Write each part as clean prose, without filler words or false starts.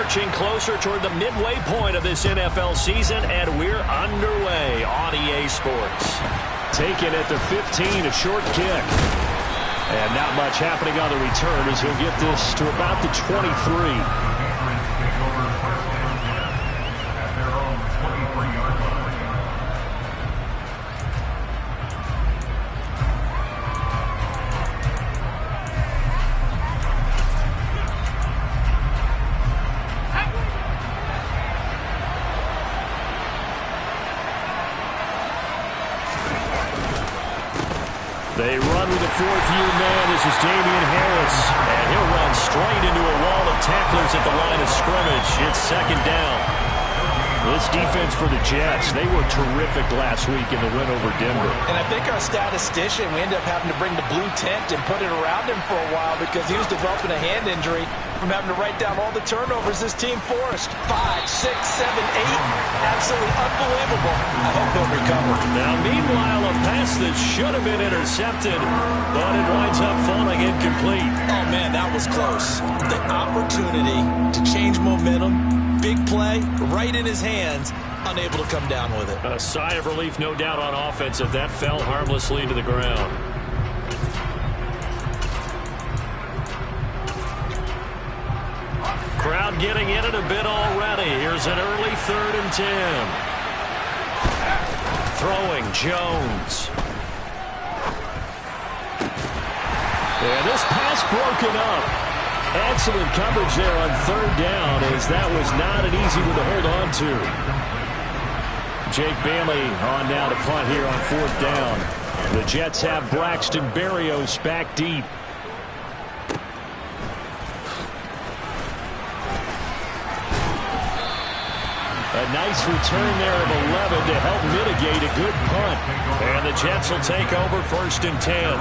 marching closer toward the midway point of this NFL season, and we're underway on EA Sports. Taken at the 15, a short kick. And not much happening on the return as he'll get this to about the 23. They run with a fourth-year man. This is Damian Harris. And he'll run straight into a wall of tacklers at the line of scrimmage. It's second down. This defense for the Jets, they were terrific last week in the win over Denver. And I think our statistician, we ended up having to bring the blue tent and put it around him for a while because he was developing a hand injury from having to write down all the turnovers this team forced. 5, 6, 7, 8. Absolutely unbelievable. I hope he'll recover. Now, meanwhile, a pass that should have been intercepted, but it winds up falling incomplete. Oh, man, that was close. The opportunity to change momentum, big play, right in his hands, unable to come down with it. A sigh of relief, no doubt, on offense if that fell harmlessly to the ground. Crowd getting in it a bit already. Here's an early 3rd and 10. Throwing Jones. And this pass broken up. Excellent coverage there on 3rd down, as that was not an easy one to hold on to. Jake Bailey on now to punt here on 4th down. The Jets have Braxton Berrios back deep. A nice return there of 11 to help mitigate a good punt. And the Jets will take over 1st and 10.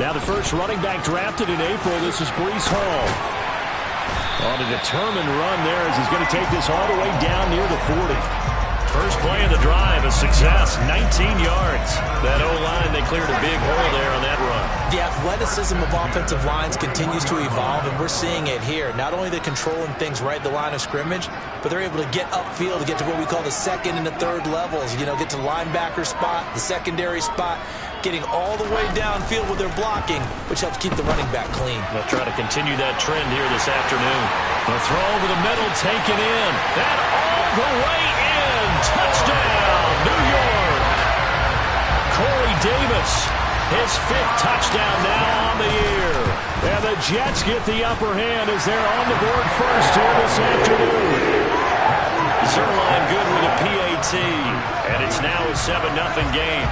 Now the first running back drafted in April, this is Breece Hall. On a determined run there as he's going to take this all the way down near the 40. First play of the drive, a success, 19 yards. That O-line, they cleared a big hole there on that run. The athleticism of offensive lines continues to evolve, and we're seeing it here. Not only they're controlling things right at the line of scrimmage, but they're able to get upfield to get to what we call the 2nd and the 3rd levels. You know, get to the linebacker spot, the secondary spot, getting all the way downfield with their blocking, which helps keep the running back clean. They'll try to continue that trend here this afternoon. The throw over the middle, taken in. That all the way in. Touchdown, New York. Corey Davis, his 5th touchdown now on the year. And the Jets get the upper hand as they're on the board first here this afternoon. Zuerlein good with a PAT, and it's now a 7-0 game.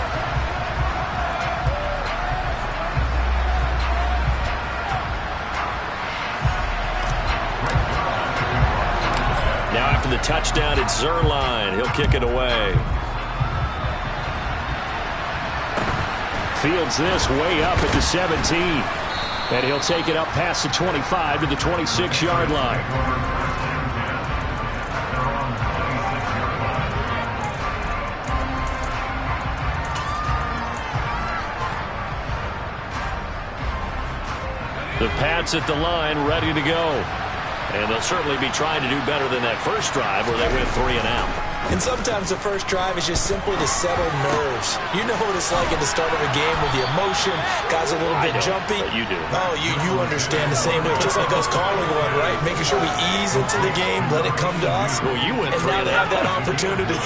Now after the touchdown, it's Zuerlein. He'll kick it away. Fields this way up at the 17. And he'll take it up past the 25 to the 26-yard line. The Pats at the line, ready to go. And they'll certainly be trying to do better than that first drive where they went 3 and out. And sometimes the first drive is just simply to settle nerves. You know what it's like at the start of a game with the emotion. Guys a little bit jumpy. But you do. Oh, you understand the same way. Just like us calling one, right? Making sure we ease into the game, let it come to us. Well, you went 3 and now they have that opportunity.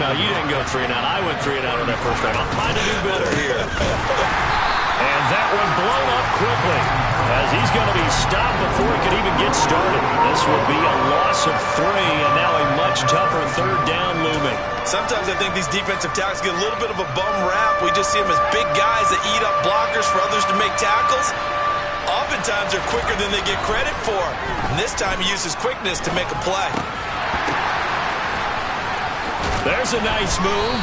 No, you didn't go 3 and out. I went 3 and out on that first drive. I'm trying to do better here. And that one blown up quickly as he's going to be stopped before he can even get started. This will be a loss of 3, and now a much tougher 3rd down looming. Sometimes I think these defensive tackles get a little bit of a bum rap. We just see them as big guys that eat up blockers for others to make tackles. Oftentimes they're quicker than they get credit for. And this time he uses quickness to make a play. There's a nice move.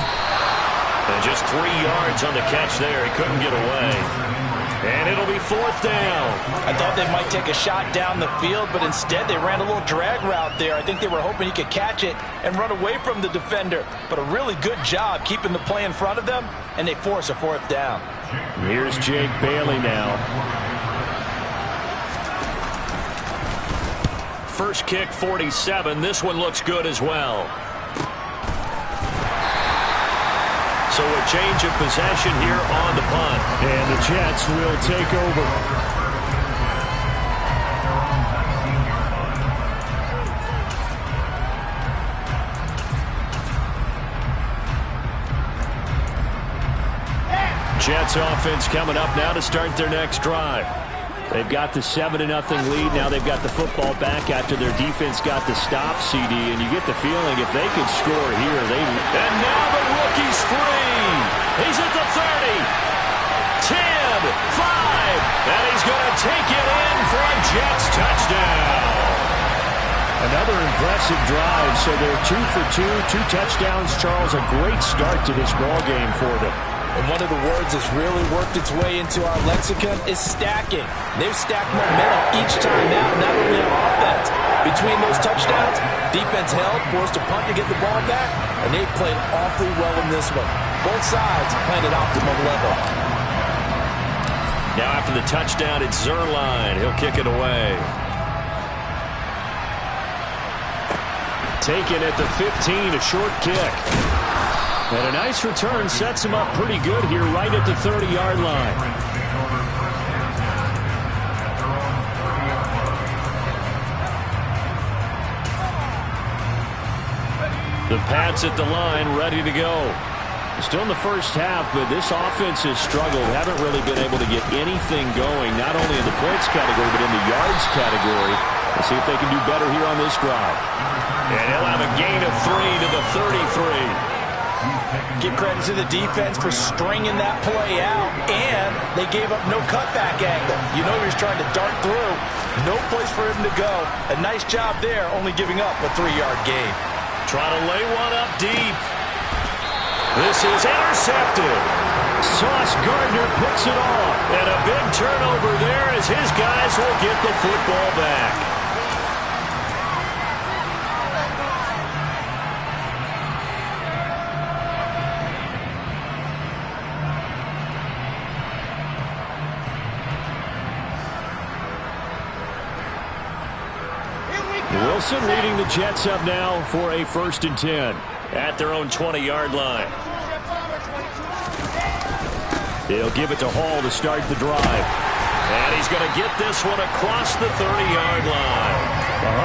And just 3 yards on the catch there. He couldn't get away. And it'll be 4th down. I thought they might take a shot down the field, but instead they ran a little drag route there. I think they were hoping he could catch it and run away from the defender. But a really good job keeping the play in front of them, and they force a 4th down. Here's Jake Bailey now. First kick, 47. This one looks good as well. So a change of possession here on the punt. And the Jets will take over. Jets offense coming up now to start their next drive. They've got the 7-0 lead. Now they've got the football back after their defense got the stop, CD. And you get the feeling if they could score here, they... And now the rookie's free. He's at the 30. 10, 5. And he's going to take it in for a Jets touchdown. Another impressive drive. So they're 2 for 2, 2 touchdowns. Charles, a great start to this ball game for them. And one of the words that's really worked its way into our lexicon is stacking. They've stacked momentum each time now, not only on offense. Between those touchdowns, defense held, forced a punt to get the ball back, and they played awfully well in this one. Both sides playing at optimum level. Now after the touchdown, it's Zuerlein. He'll kick it away. Taken at the 15, a short kick. And a nice return sets him up pretty good here right at the 30-yard line. The Pats at the line, ready to go. Still in the first half, but this offense has struggled. Haven't really been able to get anything going, not only in the points category, but in the yards category. Let's see if they can do better here on this drive. And he'll have a gain of 3 to the 33. Give credit to the defense for stringing that play out, and they gave up no cutback angle. You know he was trying to dart through. No place for him to go. A nice job there, only giving up a 3-yard gain. Trying to lay one up deep. This is intercepted. Sauce Gardner picks it off. And a big turnover there as his guys will get the football back. Wilson leading the Jets up now for a 1st and 10. At their own 20-yard line. They'll give it to Hall to start the drive. And he's going to get this one across the 30-yard line.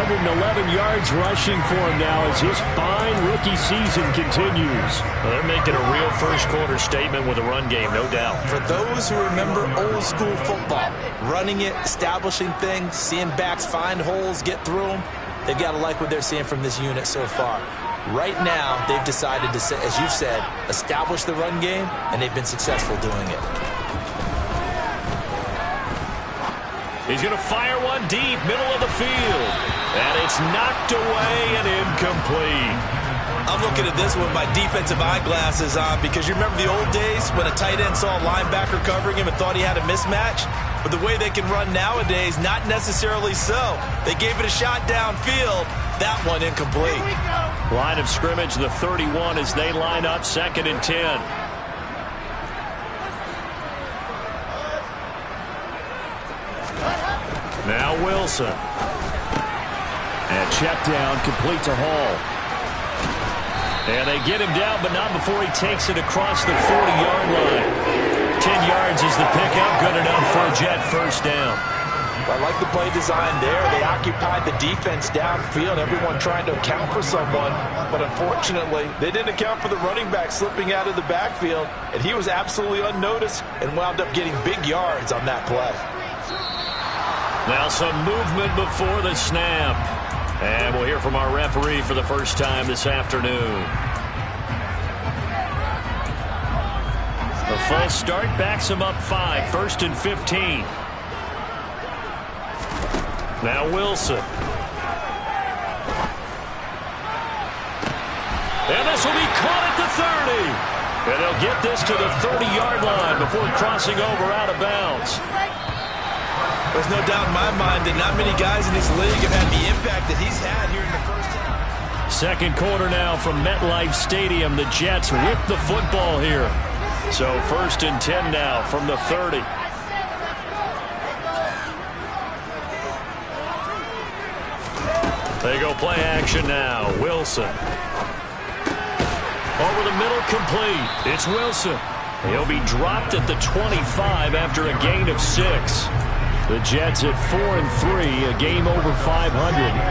111 yards rushing for him now as his fine rookie season continues. Well, they're making a real first-quarter statement with a run game, no doubt. For those who remember old-school football, running it, establishing things, seeing backs find holes, get through them, they've got to like what they're seeing from this unit so far. Right now, they've decided to, as you've said, establish the run game, and they've been successful doing it. He's going to fire one deep, middle of the field. And it's knocked away and incomplete. I'm looking at this with my defensive eyeglasses on because you remember the old days when a tight end saw a linebacker covering him and thought he had a mismatch? But the way they can run nowadays, not necessarily so. They gave it a shot downfield. That one incomplete. Line of scrimmage, the 31 as they line up 2nd and 10. Now Wilson. And check down, complete to Hall. And they get him down, but not before he takes it across the 40-yard line. 10 yards is the pickup, good enough for a Jet 1st down. I like the play design there. They occupied the defense downfield, everyone trying to account for someone. But unfortunately, they didn't account for the running back slipping out of the backfield, and he was absolutely unnoticed and wound up getting big yards on that play. Now some movement before the snap. And we'll hear from our referee for the first time this afternoon. The false start backs him up 5, 1st and 15. Now Wilson. And this will be caught at the 30. And they'll get this to the 30-yard line before crossing over out of bounds. There's no doubt in my mind that not many guys in this league have had the impact that he's had here in the first half. Second quarter now from MetLife Stadium. The Jets with the football here. So 1st and 10 now from the 30. They go play action now. Wilson. Over the middle, complete. It's Wilson. He'll be dropped at the 25 after a gain of 6. The Jets at 4-3, a game over 500.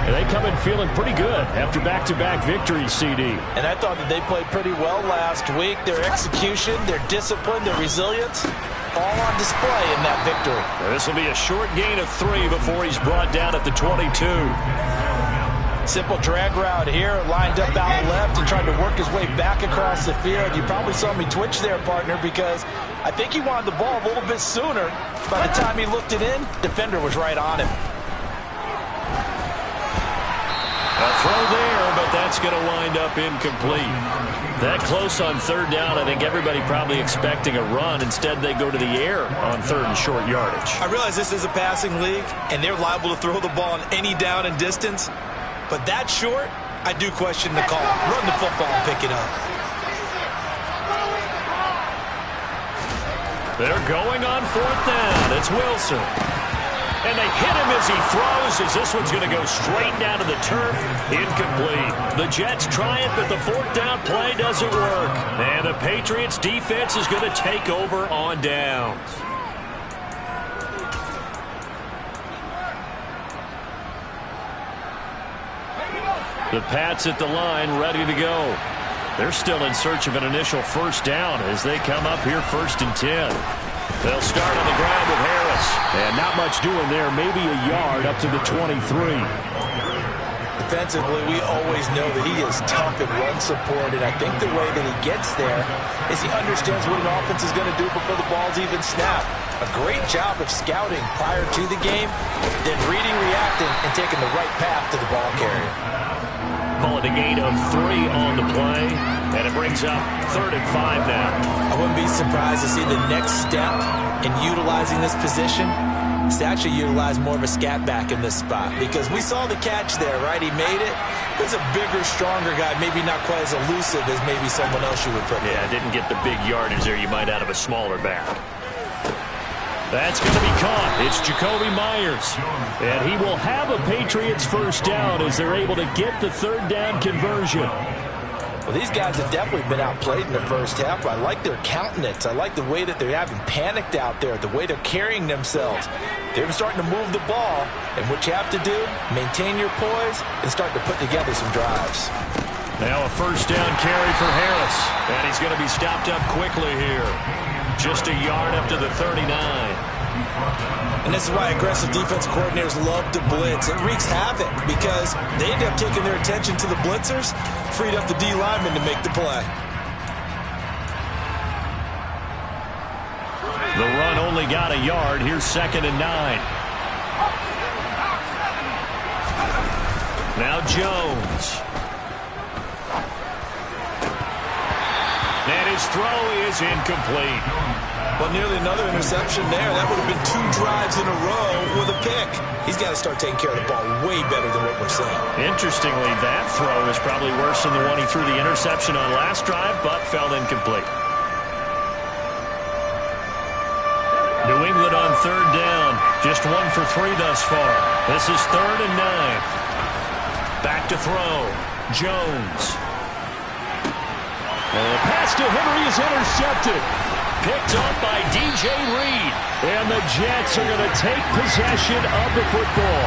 And they come in feeling pretty good after back-to-back victories, CD. And I thought that they played pretty well last week. Their execution, their discipline, their resilience, all on display in that victory. This will be a short gain of 3 before he's brought down at the 22. Simple drag route here, lined up out left and tried to work his way back across the field. You probably saw me twitch there, partner, because I think he wanted the ball a little bit sooner. By the time he looked it in, defender was right on him. A throw there, but that's going to wind up incomplete. That close on 3rd down, I think everybody probably expecting a run. Instead, they go to the air on 3rd and short yardage. I realize this is a passing league, and they're liable to throw the ball on any down and distance. But that short, I do question the call. Run the football and pick it up. They're going on 4th down. It's Wilson. And they hit him as he throws, as this one's going to go straight down to the turf. Incomplete. The Jets try it, but the 4th down play doesn't work. And the Patriots defense is going to take over on downs. The Pats at the line, ready to go. They're still in search of an initial 1st down as they come up here 1st and 10. They'll start on the ground with Harris. And not much doing there, maybe a yard up to the 23. Defensively, we always know that he is tough and run support, and I think the way that he gets there is he understands what an offense is going to do before the ball's even snapped. A great job of scouting prior to the game, then reading, reacting, and taking the right path to the ball carrier. Call it a gain of 3 on the play, and it brings up 3rd and 5 now. I wouldn't be surprised to see the next step in utilizing this position is to actually utilize more of a scat back in this spot, because we saw the catch there, right? He made it. He's a bigger, stronger guy, maybe not quite as elusive as maybe someone else you would put there. Yeah, didn't get the big yardage there you might out of a smaller back. That's going to be caught. It's Jakobi Meyers. And he will have a Patriots 1st down as they're able to get the 3rd down conversion. Well, these guys have definitely been outplayed in the first half. I like their countenance. I like the way that they haven't panicked out there, the way they're carrying themselves. They're starting to move the ball, and what you have to do, maintain your poise and start to put together some drives. Now a 1st down carry for Harris, and he's going to be stopped up quickly here. Just a yard up to the 39. And this is why aggressive defensive coordinators love to blitz. It wreaks havoc because they end up taking their attention to the blitzers, freed up the D lineman to make the play. The run only got a yard. Here's 2nd and 9. Now Jones. And his throw is incomplete. Well, nearly another interception there. That would have been 2 drives in a row with a pick. He's got to start taking care of the ball way better than what we're seeing. Interestingly, that throw is probably worse than the one he threw the interception on last drive, but fell incomplete. New England on 3rd down. Just 1 for 3 thus far. This is 3rd and 9. Back to throw. Jones. And the pass to Henry is intercepted. Picked up by DJ Reed. And the Jets are going to take possession of the football.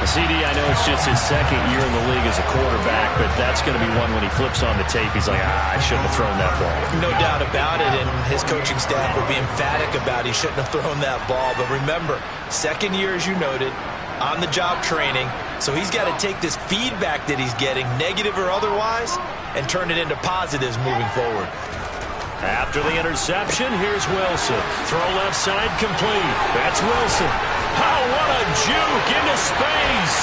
CD, I know it's just his 2nd year in the league as a quarterback, but that's going to be one when he flips on the tape. He's like, I shouldn't have thrown that ball. No doubt about it, and his coaching staff will be emphatic about he shouldn't have thrown that ball. But remember, 2nd year, as you noted, on-the-job training. So he's got to take this feedback that he's getting, negative or otherwise, and turn it into positives moving forward. After the interception, here's Wilson. Throw left side complete. That's Wilson. Oh, what a juke into space.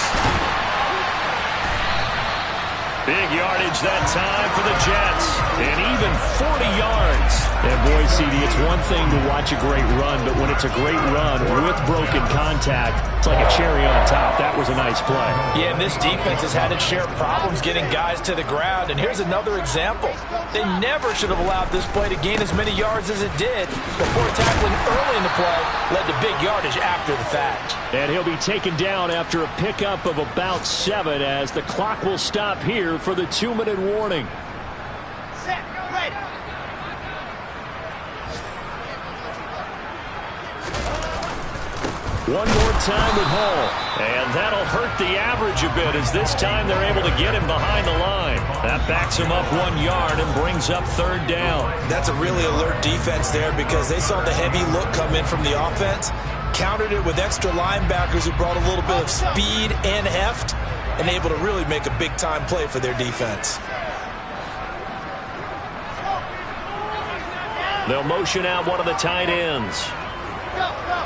Big yardage that time for the Jets. And even 40 yards. And boy, CD, it's one thing to watch a great run, but when it's a great run with broken contact, it's like a cherry on top. That was a nice play. Yeah, and this defense has had its share of problems getting guys to the ground. And here's another example. They never should have allowed this play to gain as many yards as it did before tackling early in the play led to big yardage after the fact. And he'll be taken down after a pickup of about 7 as the clock will stop here for the 2-minute warning. Set, ready. One more time with Hall. And that'll hurt the average a bit as this time they're able to get him behind the line. That backs him up 1 yard and brings up 3rd down. That's a really alert defense there because they saw the heavy look come in from the offense, countered it with extra linebackers who brought a little bit of speed and heft, and able to really make a big-time play for their defense. They'll motion out one of the tight ends. Go, go.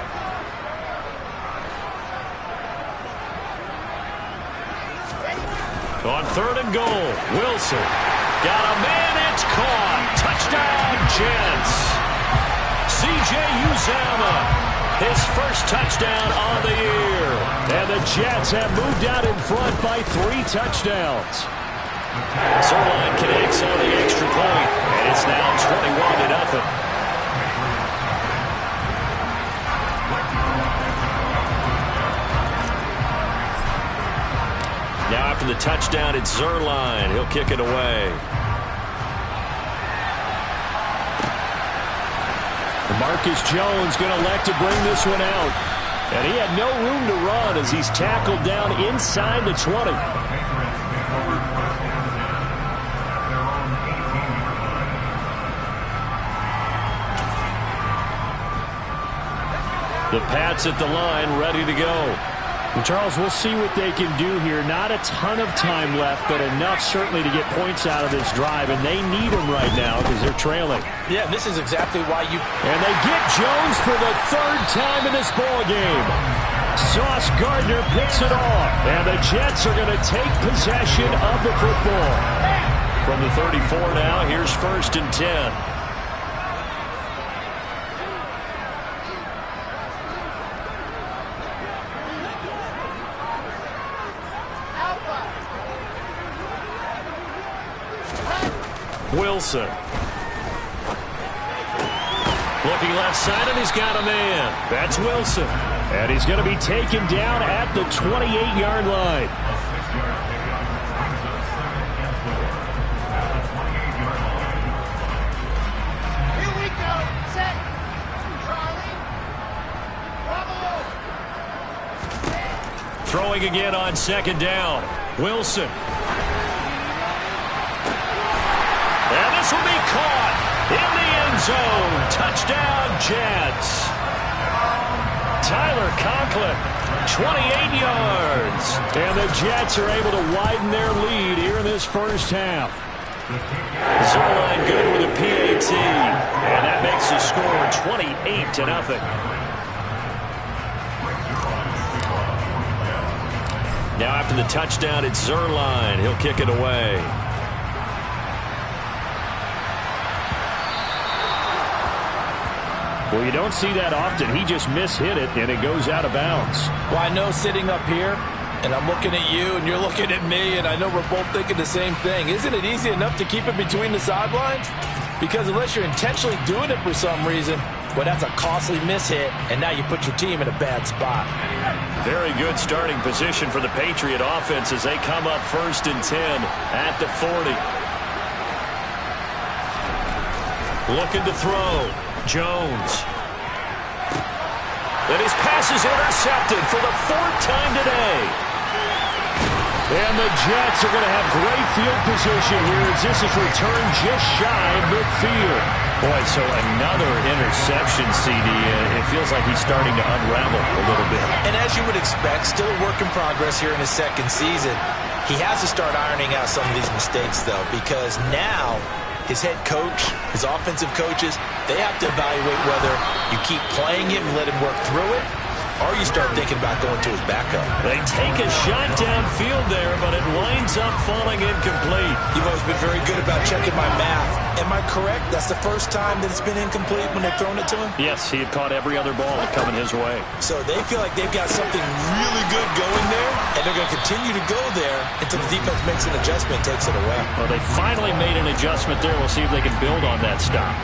On 3rd and goal, Wilson. Got a man, it's caught. Touchdown, Jets. C.J. Uzomah, his first touchdown on the year. And the Jets have moved out in front by 3 touchdowns. Zuerlein connects on the extra point, and it's now 21-0. Now after the touchdown, it's Zuerlein. He'll kick it away. Marcus Jones going to elect to bring this one out. And he had no room to run as he's tackled down inside the 20. The Pats at the line, ready to go. And Charles, we'll see what they can do here. Not a ton of time left, but enough certainly to get points out of this drive, and they need them right now because they're trailing. Yeah, this is exactly why you... And they get Jones for the 3rd time in this ball game. Sauce Gardner picks it off, and the Jets are going to take possession of the football. From the 34 now, here's 1st and 10. Wilson. Looking left side, and he's got a man. That's Wilson. And he's going to be taken down at the 28-yard line. Here we go. Set. Charlie. Bravo. Throwing again on 2nd down. Wilson. And this will be caught in the end zone. Touchdown, Jets. Tyler Conklin, 28 yards. And the Jets are able to widen their lead here in this first half. Zuerlein good with a PAT. And that makes the score 28-0. Now after the touchdown, it's Zuerlein. He'll kick it away. Well, you don't see that often. He just mishit it, and it goes out of bounds. Well, I know sitting up here, and I'm looking at you, and you're looking at me, and I know we're both thinking the same thing. Isn't it easy enough to keep it between the sidelines? Because unless you're intentionally doing it for some reason, well, that's a costly mishit, and now you put your team in a bad spot. Very good starting position for the Patriot offense as they come up 1st and 10 at the 40. Looking to throw. Jones. And his pass is intercepted for the 4th time today. And the Jets are going to have great field position here as this is returned just shy of midfield. Boy, so another interception, CD. It feels like he's starting to unravel a little bit. And as you would expect, still a work in progress here in his 2nd season. He has to start ironing out some of these mistakes, though, because now his head coach, his offensive coaches, they have to evaluate whether you keep playing him and let him work through it, or you start thinking about going to his backup. They take a shot downfield there, but it winds up falling incomplete. You've always been very good about checking my math. Am I correct? That's the first time that it's been incomplete when they've thrown it to him? Yes, he had caught every other ball coming his way. So they feel like they've got something really good going there, and they're going to continue to go there until the defense makes an adjustment and takes it away. Well, they finally made an adjustment there. We'll see if they can build on that stop.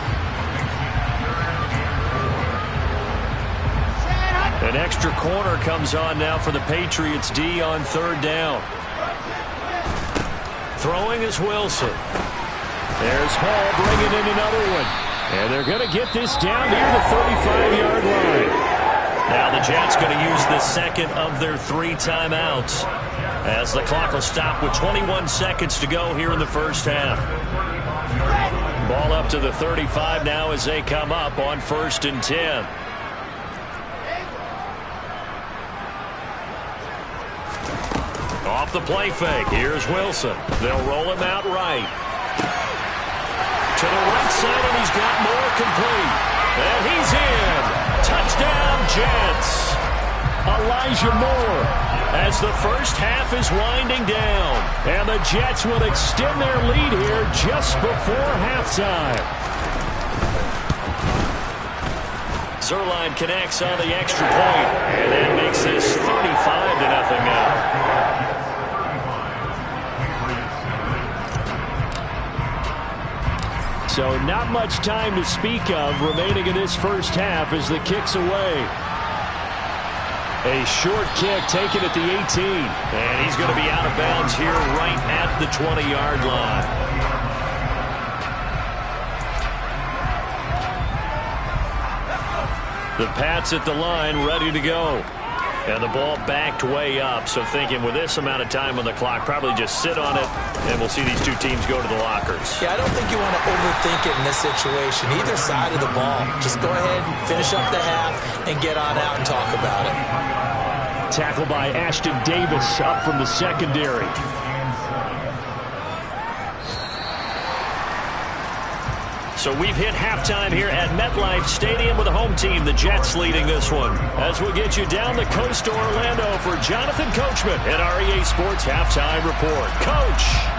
An extra corner comes on now for the Patriots D on third down. Throwing is Wilson. There's Hall bringing in another one. And they're going to get this down near the 35-yard line. Now the Jets going to use the second of their 3 timeouts, as the clock will stop with 21 seconds to go here in the first half. Ball up to the 35 now as they come up on 1st and 10. Off the play fake. Here's Wilson. They'll roll him out right. To the right side, and he's got more complete. And he's in. Touchdown, Jets. Elijah Moore, as the first half is winding down. And the Jets will extend their lead here just before halftime. Zuerlein connects on the extra point, and that makes this 35-0 now. So not much time to speak of remaining in this first half as the kick's away. A short kick taken at the 18. And he's going to be out of bounds here right at the 20-yard line. The Pats at the line, ready to go. And the ball backed way up. So thinking with this amount of time on the clock, probably just sit on it, and we'll see these two teams go to the lockers. Yeah, I don't think you want to overthink it in this situation. Either side of the ball. Just go ahead and finish up the half and get on out and talk about it. Tackled by Ashton Davis up from the secondary. So we've hit halftime here at MetLife Stadium with the home team, the Jets, leading this one. As we get you down the coast to Orlando for Jonathan Coachman at our EA Sports Halftime Report. Coach.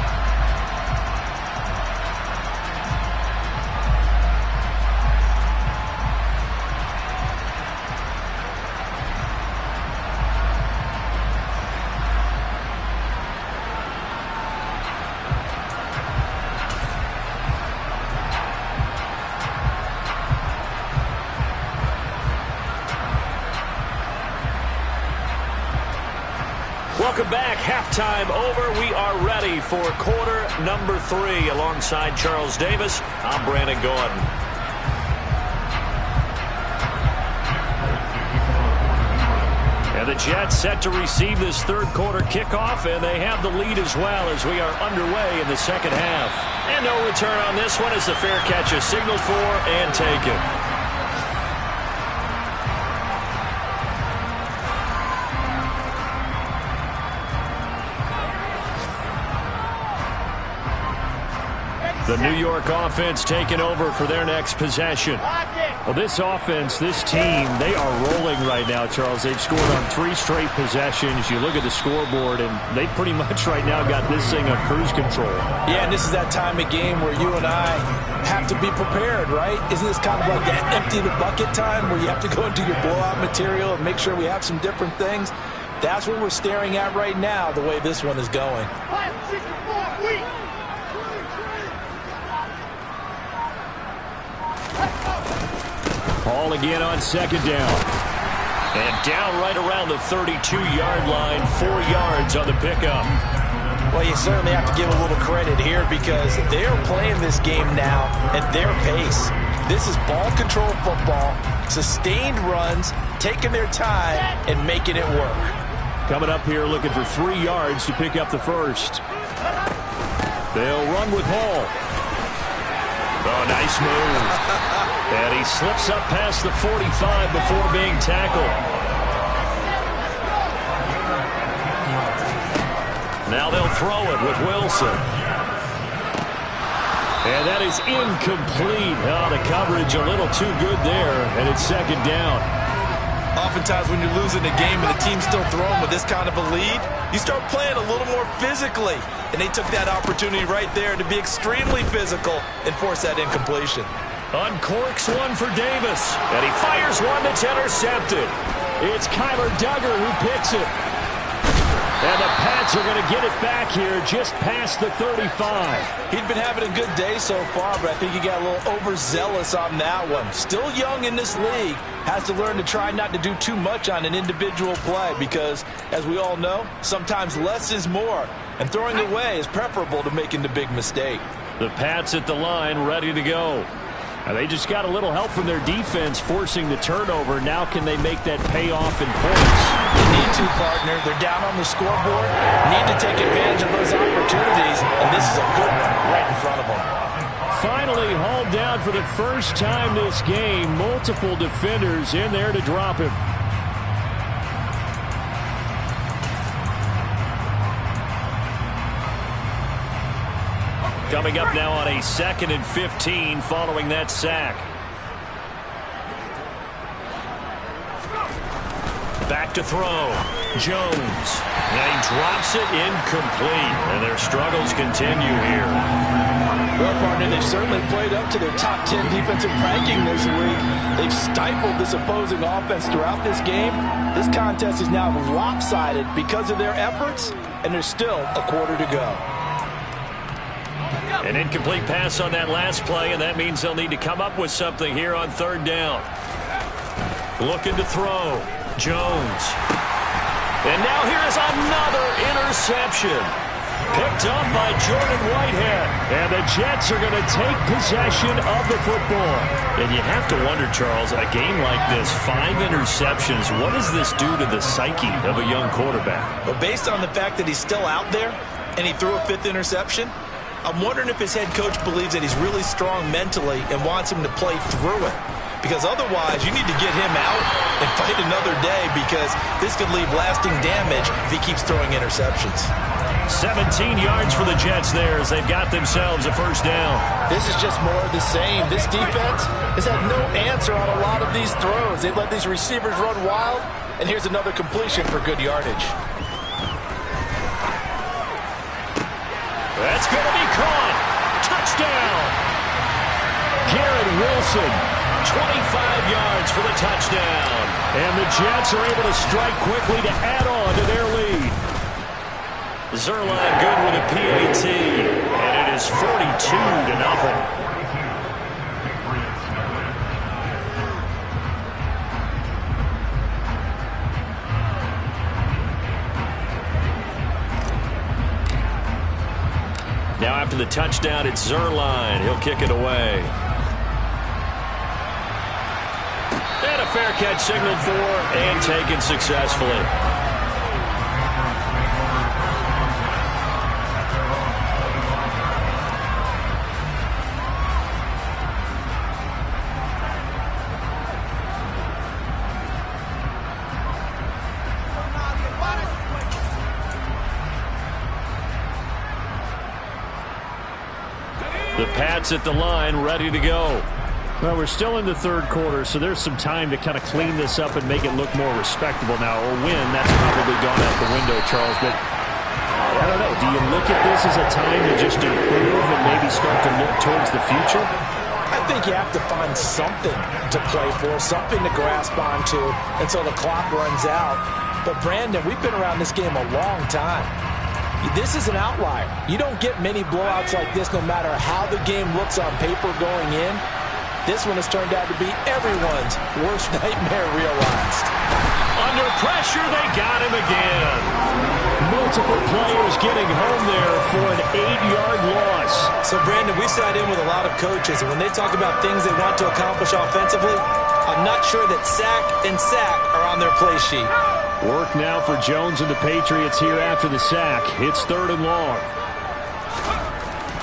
Welcome back. Halftime over. We are ready for quarter number 3. Alongside Charles Davis, I'm Brandon Gaudin. And the Jets set to receive this third quarter kickoff, and they have the lead as well as we are underway in the second half. And no return on this one as the fair catch is signaled for and taken. The New York offense taking over for their next possession. Well, this offense, this team, they are rolling right now, Charles. They've scored on 3 straight possessions. You look at the scoreboard, and they pretty much right now got this thing on cruise control. Yeah, and this is that time of game where you and I have to be prepared, right? Isn't this kind of like that empty the bucket time where you have to go into your blowout material and make sure we have some different things? That's what we're staring at right now, the way this one is going. 5, 6, 4, weak. Hall again on second down. And down right around the 32-yard line, 4 yards on the pickup. Well, you certainly have to give a little credit here because they're playing this game now at their pace. This is ball control football, sustained runs, taking their time and making it work. Coming up here looking for 3 yards to pick up the first. They'll run with Hall. Oh, nice move. And he slips up past the 45 before being tackled. Now they'll throw it with Wilson. And that is incomplete. Oh, the coverage a little too good there, and it's second down. Oftentimes when you're losing a game and the team's still throwing with this kind of a lead, you start playing a little more physically. And they took that opportunity right there to be extremely physical and force that incompletion. Uncorks one for Davis, and he fires one that's intercepted. It's Kyler Duggar who picks it. And the Pats are going to get it back here just past the 35. He'd been having a good day so far, but I think he got a little overzealous on that one. Still young in this league. Has to learn to try not to do too much on an individual play because, as we all know, sometimes less is more. And throwing away is preferable to making the big mistake. The Pats at the line ready to go. And they just got a little help from their defense forcing the turnover. Now can they make that pay off in points? They need to, partner. They're down on the scoreboard. Need to take advantage of those opportunities. And this is a good one right in front of them. Finally hauled down for the first time this game. Multiple defenders in there to drop him. Coming up now on a 2nd and 15 following that sack. Back to throw. Jones. And he drops it incomplete. And their struggles continue here. Well, partner, they've certainly played up to their top 10 defensive ranking this week. They've stifled this opposing offense throughout this game. This contest is now lopsided because of their efforts, and there's still a quarter to go. An incomplete pass on that last play, and that means they'll need to come up with something here on 3rd down. Looking to throw. Jones. And now here is another interception. Picked up by Jordan Whitehead. And the Jets are going to take possession of the football. And you have to wonder, Charles, a game like this, 5 interceptions, what does this do to the psyche of a young quarterback? Well, based on the fact that he's still out there and he threw a 5th interception, I'm wondering if his head coach believes that he's really strong mentally and wants him to play through it. Because otherwise, you need to get him out and fight another day because this could leave lasting damage if he keeps throwing interceptions. 17 yards for the Jets there as they've got themselves a 1st down. This is just more of the same. This defense has had no answer on a lot of these throws. They've let these receivers run wild, and here's another completion for good yardage. That's going to be caught. Touchdown. Garrett Wilson, 25 yards for the touchdown. And the Jets are able to strike quickly to add on to their lead. Zuerlein good with a PAT, and it is 42-0. Now after the touchdown, it's Zuerlein. He'll kick it away. And a fair catch signaled for and taken successfully. The Pats at the line, ready to go. Well, we're still in the 3rd quarter, so there's some time to kind of clean this up and make it look more respectable now. Or win, that's probably gone out the window, Charles. But I don't know. Do you look at this as a time to just improve and maybe start to look towards the future? I think you have to find something to play for, something to grasp onto until the clock runs out. But, Brandon, we've been around this game a long time. This is an outlier. You don't get many blowouts like this no matter how the game looks on paper going in. This one has turned out to be everyone's worst nightmare realized. Under pressure, they got him again. Multiple players getting home there for an 8-yard loss. So, Brandon, we sat in with a lot of coaches, and when they talk about things they want to accomplish offensively, I'm not sure that sack and sack are on their play sheet. Work now for Jones and the Patriots here after the sack. It's 3rd and long.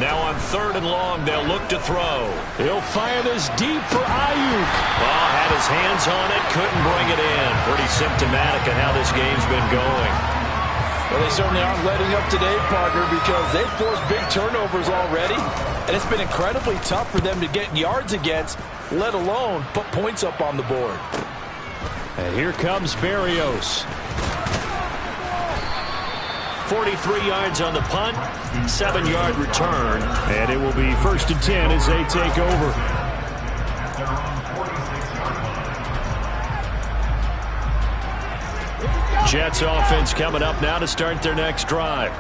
Now on 3rd and long, they'll look to throw. He'll fire this deep for Ayuk. Well, had his hands on it, couldn't bring it in. Pretty symptomatic of how this game's been going. Well, they certainly aren't letting up today, partner, because they've forced big turnovers already, and it's been incredibly tough for them to get yards against, let alone put points up on the board. And here comes Berrios. 43 yards on the punt, 7-yard return. And it will be 1st and 10 as they take over. Jets offense coming up now to start their next drive.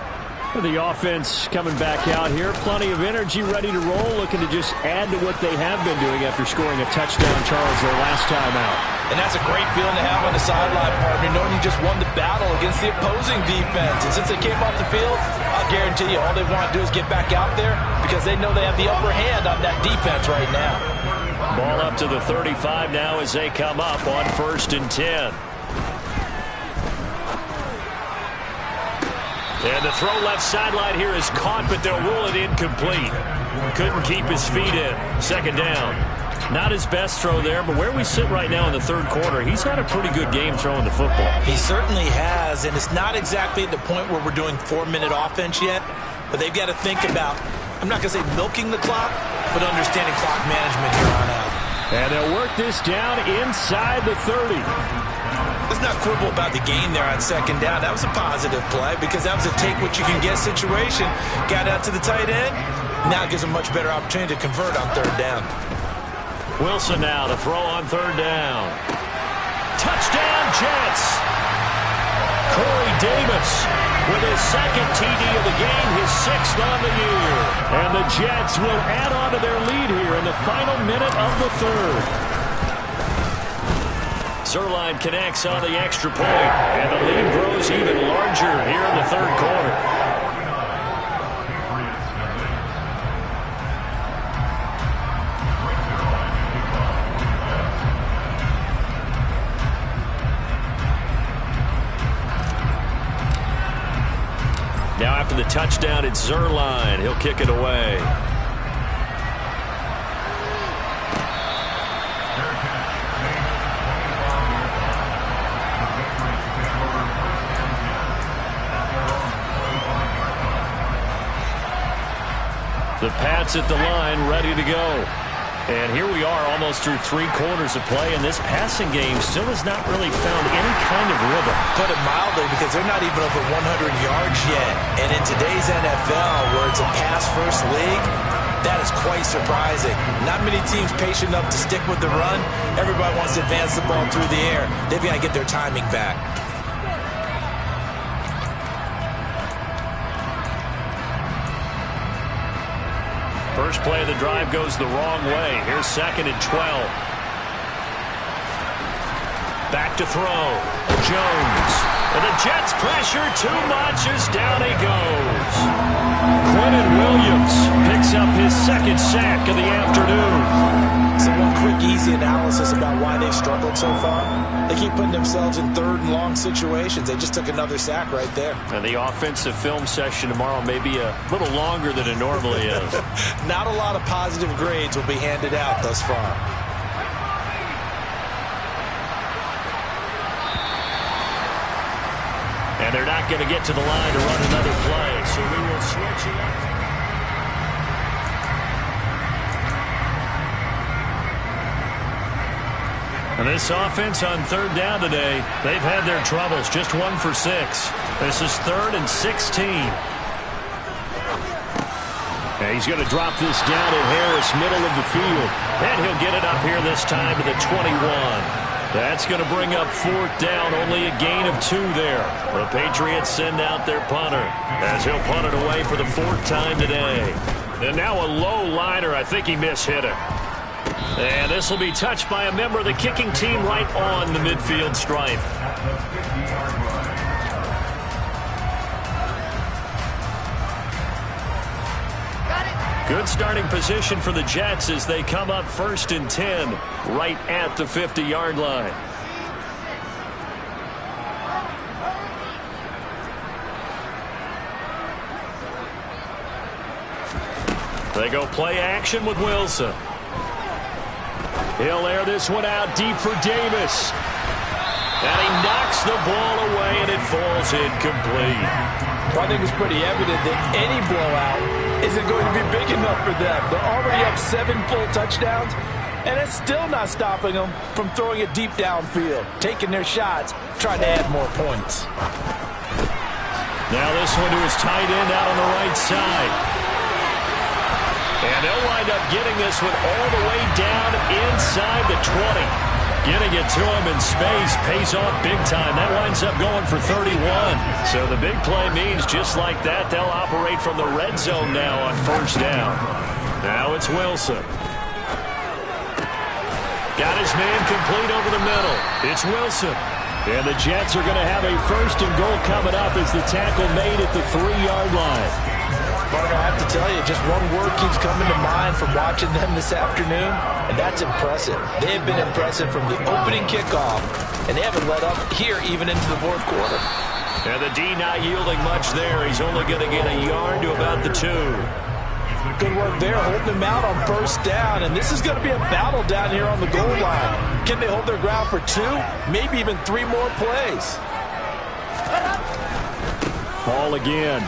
The offense coming back out here. Plenty of energy, ready to roll, looking to just add to what they have been doing after scoring a touchdown, Charles, their last time out. And that's a great feeling to have on the sideline, partner, knowing you just won the battle against the opposing defense. And since they came off the field, I'll guarantee you all they want to do is get back out there because they know they have the upper hand on that defense right now. Ball up to the 35 now as they come up on 1st and 10. And the throw left sideline here is caught, but they'll rule it incomplete. Couldn't keep his feet in. 2nd down. Not his best throw there, but where we sit right now in the 3rd quarter, he's had a pretty good game throwing the football. He certainly has, and it's not exactly at the point where we're doing 4-minute offense yet, but they've got to think about, I'm not going to say milking the clock, but understanding clock management here on out. And they'll work this down inside the 30. Let's not quibble about the gain there on 2nd down. That was a positive play because that was a take-what-you-can-get situation. Got out to the tight end. Now it gives a much better opportunity to convert on 3rd down. Wilson now to throw on 3rd down. Touchdown, Jets! Corey Davis with his 2nd TD of the game, his 6th on the year. And the Jets will add on to their lead here in the final minute of the 3rd. Zuerlein connects on the extra point, and the lead grows even larger here in the 3rd quarter. Now after the touchdown, it's Zuerlein. He'll kick it away. The Pats at the line, ready to go. And here we are almost through 3 quarters of play, and this passing game still has not really found any kind of rhythm. Put it mildly, because they're not even over 100 yards yet. And in today's NFL, where it's a pass-first league, that is quite surprising. Not many teams patient enough to stick with the run. Everybody wants to advance the ball through the air. They've got to get their timing back. First play of the drive goes the wrong way. Here's 2nd and 12. Back to throw. Jones. And the Jets pressure too much as down he goes. Quinnen Williams picks up his 2nd sack of the afternoon. So one quick, easy analysis about why they've struggled so far. They keep putting themselves in 3rd and long situations. They just took another sack right there. And the offensive film session tomorrow may be a little longer than it normally is. Not a lot of positive grades will be handed out thus far. And they're not going to get to the line to run another play, so we will switch it up. And this offense on 3rd down today, they've had their troubles. Just 1 for 6. This is 3rd and 16. And he's going to drop this down at Harris, middle of the field. And he'll get it up here this time to the 21. That's going to bring up 4th down, only a gain of 2 there. The Patriots send out their punter as he'll punt it away for the 4th time today. And now a low liner. I think he mishit it. And this will be touched by a member of the kicking team right on the midfield stripe. Good starting position for the Jets as they come up 1st and 10 right at the 50-yard line. They go play action with Wilson. He'll air this one out deep for Davis. And he knocks the ball away, and it falls incomplete. Well, I think it's pretty evident that any blowout isn't going to be big enough for them. They're already up 7 full touchdowns. And it's still not stopping them from throwing it deep downfield, taking their shots, trying to add more points. Now this one to his tight end out on the right side. And they'll wind up getting this one all the way down inside the 20. Getting it to him in space pays off big time. That winds up going for 31. So the big play means just like that, they'll operate from the red zone now on first down. Now it's Wilson. Got his man complete over the middle. It's Wilson. And the Jets are going to have a first and goal coming up as the tackle made at the 3-yard line. Parker, I have to tell you, just one word keeps coming to mind from watching them this afternoon, and that's impressive. They have been impressive from the opening kickoff, and they haven't let up here even into the fourth quarter. And the D not yielding much there. He's only going to get a yard to about the 2. Good work there, holding them out on first down, and this is going to be a battle down here on the goal line. Can they hold their ground for 2, maybe even 3 more plays? Ball again.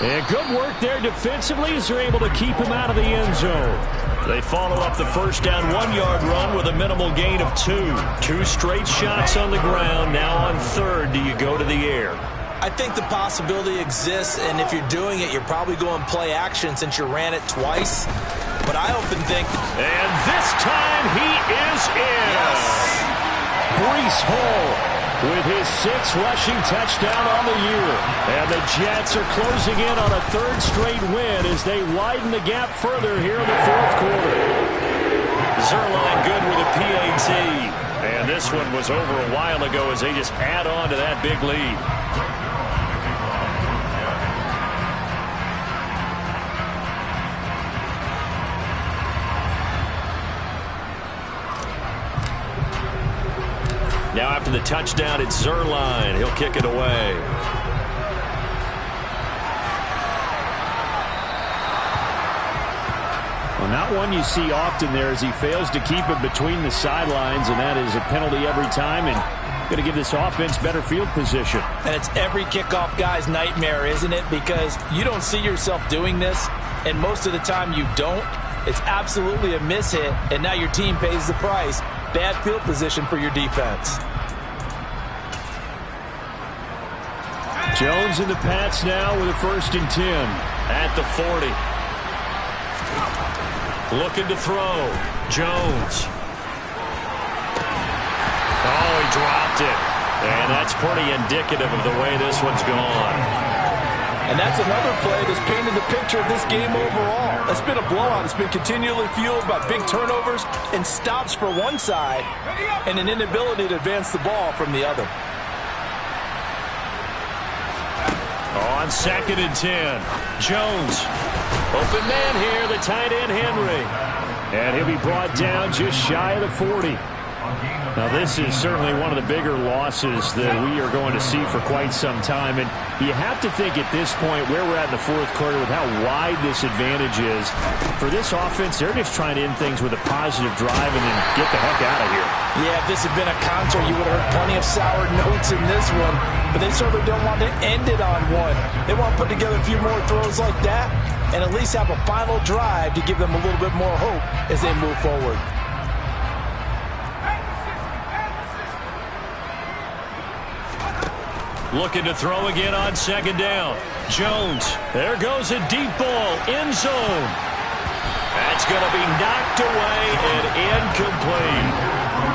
And good work there defensively as they're able to keep him out of the end zone. They follow up the first down 1-yard run with a minimal gain of 2. 2 straight shots on the ground. Now on third, do you go to the air? I think the possibility exists, and if you're doing it, you're probably going play action since you ran it twice. But I often think... And this time he is in! Yes. Breece Hall with his 6th rushing touchdown on the year. And the Jets are closing in on a 3rd straight win as they widen the gap further here in the 4th quarter. Zuerlein good with a PAT. And this one was over a while ago as they just add on to that big lead. Now after the touchdown, it's Zuerlein. He'll kick it away. Well, not one you see often there as he fails to keep it between the sidelines, and that is a penalty every time, and going to give this offense better field position. And it's every kickoff guy's nightmare, isn't it? Because you don't see yourself doing this, and most of the time you don't. It's absolutely a mishit, and now your team pays the price. Bad field position for your defense. Jones in the Pats now with a 1st and 10 at the 40. Looking to throw. Jones. Oh, he dropped it. And that's pretty indicative of the way this one's gone. And that's another play that's painted the picture of this game overall. It's been a blowout. It's been continually fueled by big turnovers and stops for one side and an inability to advance the ball from the other. On 2nd and 10, Jones. Open man here, the tight end Henry. And he'll be brought down just shy of the 40. Now this is certainly one of the bigger losses that we are going to see for quite some time. And you have to think at this point where we're at in the 4th quarter with how wide this advantage is. For this offense, they're just trying to end things with a positive drive and then get the heck out of here. Yeah, if this had been a concert, you would have heard plenty of sour notes in this one. But they certainly don't want to end it on one. They want to put together a few more throws like that and at least have a final drive to give them a little bit more hope as they move forward. Looking to throw again on 2nd down. Jones. There goes a deep ball. End zone. That's going to be knocked away and incomplete.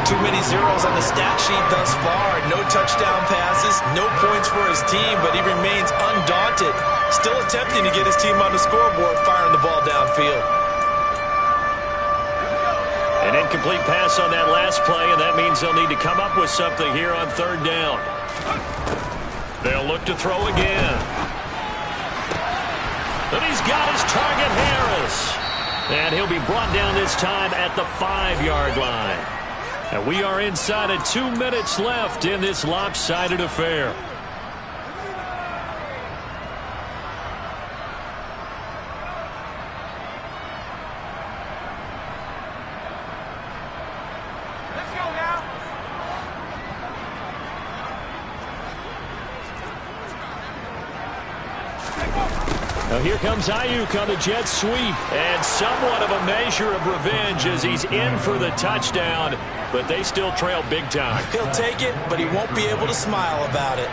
Too many zeros on the stat sheet thus far. No touchdown passes, no points for his team, but he remains undaunted. Still attempting to get his team on the scoreboard, firing the ball downfield. An incomplete pass on that last play, and that means they'll need to come up with something here on 3rd down. They'll look to throw again. And he's got his target, Harris. And he'll be brought down this time at the 5-yard line. And we are inside of 2 minutes left in this lopsided affair. Now here comes Ayuk on the jet sweep. And somewhat of a measure of revenge as he's in for the touchdown. But they still trail big time. He'll take it, but he won't be able to smile about it.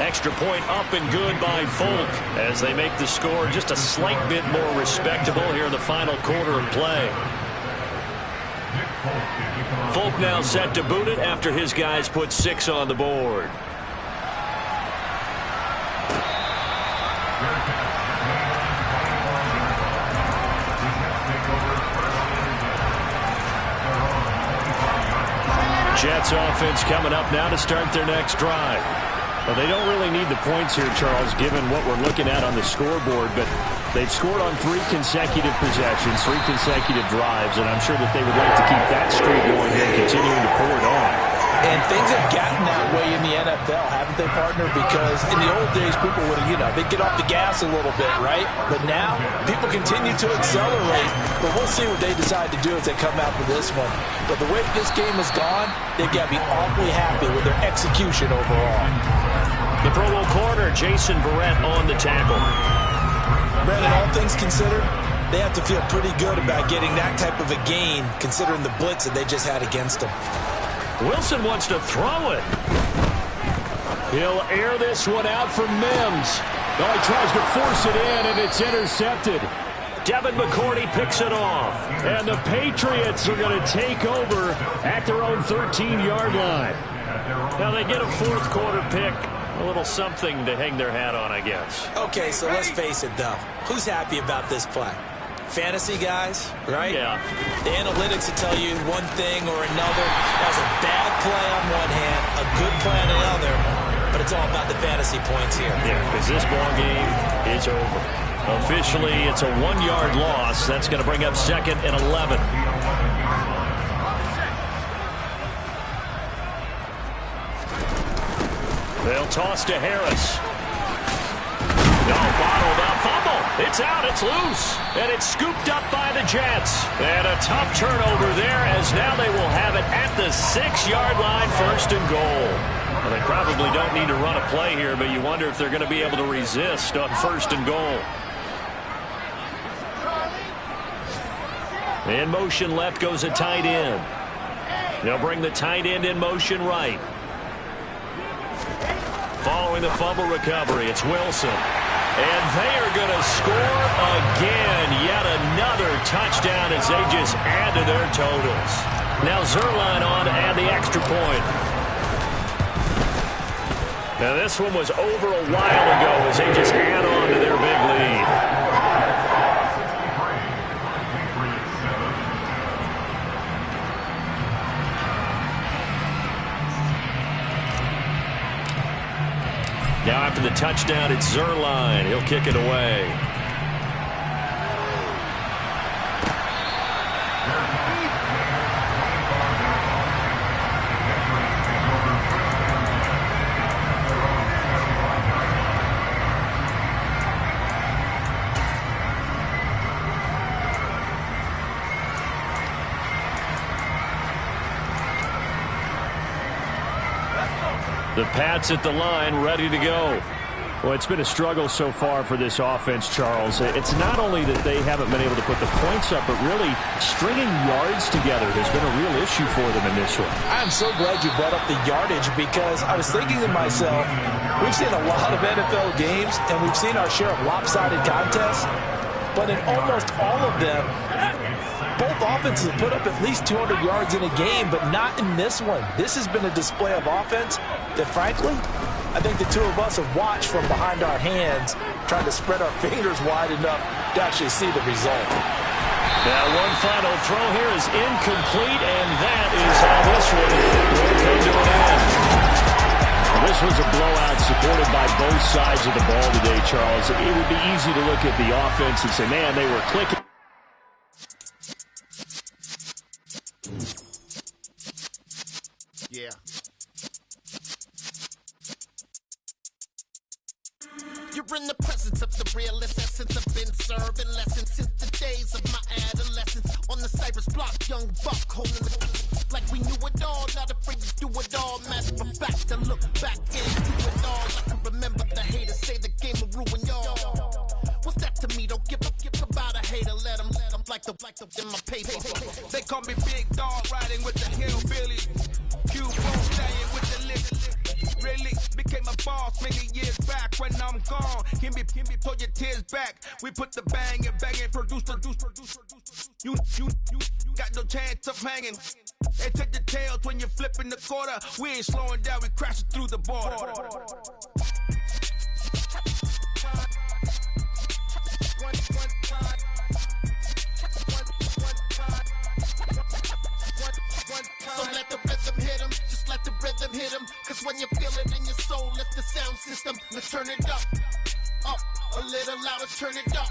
Extra point up and good by Folk as they make the score just a slight bit more respectable here in the final quarter of play. Folk now set to boot it after his guys put 6 on the board. Jets offense coming up now to start their next drive. Well, they don't really need the points here, Charles, given what we're looking at on the scoreboard, but they've scored on 3 consecutive possessions, 3 consecutive drives, and I'm sure that they would like to keep that streak going here and continuing to pour it on. And things have gotten that way in the NFL, haven't they, partner? Because in the old days, people would, they'd get off the gas a little bit, right? But now, people continue to accelerate. But we'll see what they decide to do as they come out for this one. But the way this game has gone, they've got to be awfully happy with their execution overall. The Pro Bowl corner, Jason Verrett, on the tackle. Brandon, all things considered, they have to feel pretty good about getting that type of a gain, considering the blitz that they just had against them. Wilson wants to throw it. He'll air this one out for Mims. No, he tries to force it in, and it's intercepted. Devin McCourty picks it off. And the Patriots are going to take over at their own 13-yard line. Now they get a fourth quarter pick. A little something to hang their hat on, I guess. Okay, so let's face it, though. Who's happy about this play? Fantasy guys, right? Yeah. The analytics will tell you one thing or another. That was a bad play on one hand, a good play on another, but it's all about the fantasy points here. Yeah, because this ball game is over. Officially, it's a 1-yard loss. That's going to bring up 2nd and 11. They'll toss to Harris. No, bottled up, fumble. It's out, it's loose. And it's scooped up by the Jets. And a tough turnover there as now they will have it at the 6-yard line, 1st and goal. Well, they probably don't need to run a play here, but you wonder if they're going to be able to resist on 1st and goal. In motion left goes a tight end. They'll bring the tight end in motion right. Following the fumble recovery, it's Wilson. And they are going to score again. Yet another touchdown as they just add to their totals. Now Zuerlein on to add the extra point. Now this one was over a while ago as they just add on to their big lead. Now after the touchdown, it's Zuerlein. He'll kick it away. The Pats at the line, ready to go. Well, it's been a struggle so far for this offense, Charles. It's not only that they haven't been able to put the points up, but really stringing yards together has been a real issue for them in this one. I'm so glad you brought up the yardage because I was thinking to myself, we've seen a lot of NFL games and we've seen our share of lopsided contests, but in almost all of them, both offenses have put up at least 200 yards in a game, but not in this one. This has been a display of offense that, frankly, I think the two of us have watched from behind our hands, trying to spread our fingers wide enough to actually see the result. Now one final throw here is incomplete, and that is how this one will come to an end. This was a blowout supported by both sides of the ball today, Charles. It would be easy to look at the offense and say, man, they were clicking. Yeah. You're in the presence of the realest essence. I've been serving lessons since the days of my adolescence. On the Cypress block, young buck holding the like we knew it all. Not afraid to do it all. Matter of fact, to look back and do it all. I can in my paper. They call me Big Dog, riding with the hillbillies. Q-Bone staying with the lick. Really became a boss many years back. When I'm gone, can me pull your tears back. We put the bang and produce. You got no chance of hanging. They take the tails when you're flipping the quarter. We ain't slowing down, we crashing through the border. So let the rhythm hit him, just let the rhythm hit him. Cause when you feel it in your soul, lift the sound system. Now turn it up, a little louder, turn it up.